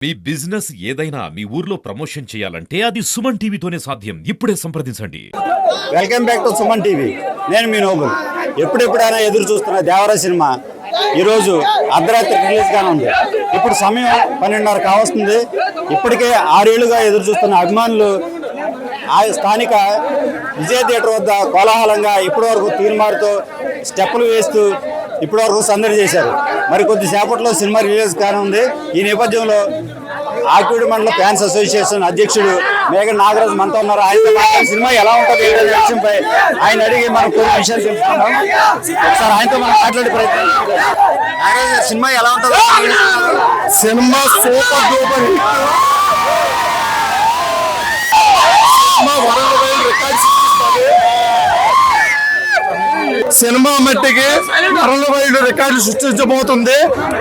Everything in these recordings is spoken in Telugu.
మీ బిజినెస్ ఏదైనా మీ ఊర్లో ప్రమోషన్ చేయాలంటే అది సుమన్ టీవీతోనే సాధ్యం. ఇప్పుడే సంప్రదించండి. Welcome back to Suman TV. నేను మీ నోబుల్. ఎప్పుడెప్పుడైనా ఎదురు చూస్తున్న దేవరా సినిమా ఈరోజు అర్ధరాత్రి రిలీజ్గానే ఉంది. ఇప్పుడు సమయం 12:30 కావస్తుంది. ఇప్పటికే 6 ఏళ్లుగా ఎదురు చూస్తున్న అభిమానులు ఆ స్థానిక విజయ థియేటర్ వద్ద కోలాహలంగా ఇప్పటివరకు తీర్మారుతో స్టెప్పులు వేస్తూ ఇప్పటివరకు సందడి చేశారు. మరి కొద్దిసేపట్లో సినిమా రిలీజ్ కానుంది. ఈ నేపథ్యంలో ఆకివీడు మండల ఫ్యాన్స్ అసోసియేషన్ అధ్యక్షుడు మేఘ నాగరాజు మనతో ఉన్నారు. ఆయనతో సినిమా ఎలా ఉంటుంది ఏంటనే విషయంపై ఆయన అడిగి మనం కొన్ని విషయాలు తెలుసుకుందాం. ఒకసారి ఆయనతో మనం మాట్లాడే ప్రయత్నం. నాగరాజు, సినిమా ఎలా ఉంటుంది? Cinema super duper hit. Cinema world records cinema మట్టికి వరల్డ్ రికార్డు సృష్టించబోతుంది.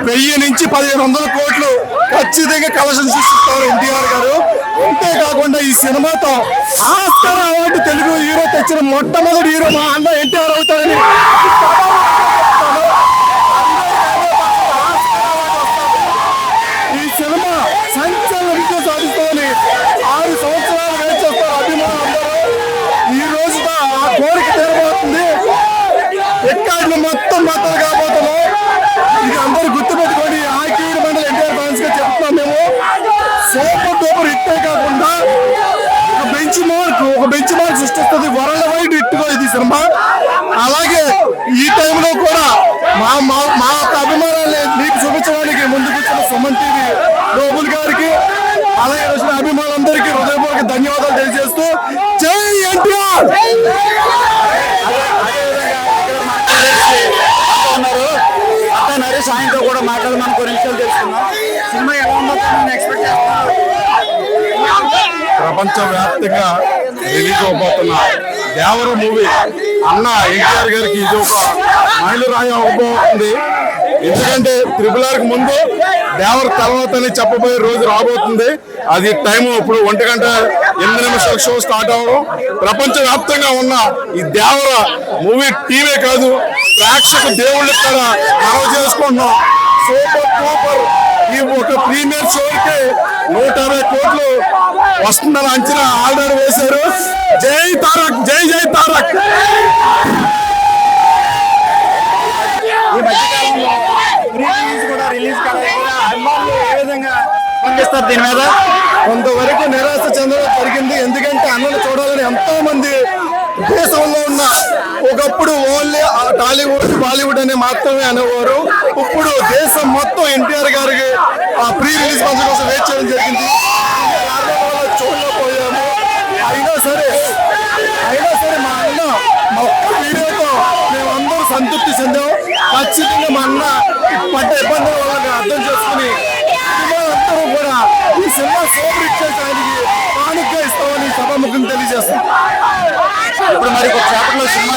1000 నుంచి 1500 కోట్లు ఖచ్చితంగా కలెక్షన్ సృష్టిస్తారు ఎన్టీఆర్ గారు. అంతేకాకుండా ఈ సినిమాతో ఆస్కార్ అవార్డు తెలుగు హీరో తెచ్చిన మొట్టమొదటి హీరో మా అన్న ఎన్టీఆర్ అవుతారని ఈ సినిమా సంచలన విజయం సాధిస్తామని 6 సంవత్సరాలు వెయిట్ చేస్తారు అభిమానులు. ఈ రోజున ఆ కోరిక తీరబోతుంది. రికార్డులు మొత్తం బద్దలు కాబోతున్నాం. ఇది అందరూ గుర్తుపెట్టుకోండి. ఆకివీడు మండల ఎన్టీఆర్ ఫ్యాన్స్ గా చెప్తున్నాం. మేము సూపర్ డూపర్ హిట్టే కాకుండా ఒక బెంచ్ మార్క్ సృష్టిస్తుంది. వరల్డ్ వైడ్ హిట్ గా ఇది సినిమా. అలాగే ఈ టైంలో కూడా మా యొక్క అభిమానాన్ని మీకు చూపించడానికి ముందుకు వచ్చిన సుమన్ టీవీ నోబుల్ గారికి అలాగే వచ్చిన అభిమానులందరికీ హృదయపూర్వక ధన్యవాదాలు తెలియజేస్తూ జై ఎన్టీఆర్. నరేష్ ఆయనతో కూడా మాట్లాడమని కొన్ని విషయాలు తెలుసుకున్నాం. సినిమా ఎలా ఉందో ఎక్స్పెక్ట్ చేస్తున్నారు. ప్రపంచవ్యాప్తంగా రిలీజ్ అవబోతున్న దేవర మూవీ అన్న ఎన్టీఆర్ గారికి ఇది ఒక మైలురాయి అవబోతుంది. ఎందుకంటే RRR కి ముందు దేవర తర్వాత చెప్పబోయే రోజు రాబోతుంది. అది టైం ఇప్పుడు 1:08 షో స్టార్ట్ అవ్వడం. ప్రపంచవ్యాప్తంగా ఉన్న ఈ దేవర మూవీ టీవీ కాదు, ప్రేక్షక దేవుళ్ళు కూడా మనం చేసుకుంటున్నాం. సూపర్ సూపర్ ఈ ఒక ప్రీమియర్ షోకి 120 కోట్లు వస్తుందని అంచనా ఆల్రెడీ వేశారు. జై తారక్, జై జై తారక్. ఈ మధ్యకాలంలో రిలీజ్ కూడా రిలీజ్ కాలేదు. అభిమానులు ఏ విధంగా స్పందిస్తారు దీని మీద? కొంతవరకు నిరాశ చెందడం జరిగింది. ఎందుకంటే అన్నను చూడాలని ఎంతో మంది దేశంలో ఉన్న ఒకప్పుడు ఓన్లీ టాలీవుడ్ బాలీవుడ్ అనే మాత్రమే అనేవారు. ఇప్పుడు దేశం మొత్తం ఎన్టీఆర్ గారికి ఆ ప్రీ రిలీజ్ ఫంక్షన్ కోసం వెయిట్ చేయడం జరిగింది. చూడలేకపోయాము. అయినా సరే మా అన్న మా ఒక్క వీడియోతో మేమందరూ సంతృప్తి చెందాం. ఖచ్చితంగా మా అన్న పడ్డ ఇబ్బందుల వల్ల అర్థం చేసుకుని అందరూ కూడా ఈ సినిమా సూపర్ హిట్ చేయడానికి కానుక ఇస్తామని సభాముఖం తెలియజేస్తాం. ఇప్పుడు మరి కొద్దిసేపట్లో సినిమా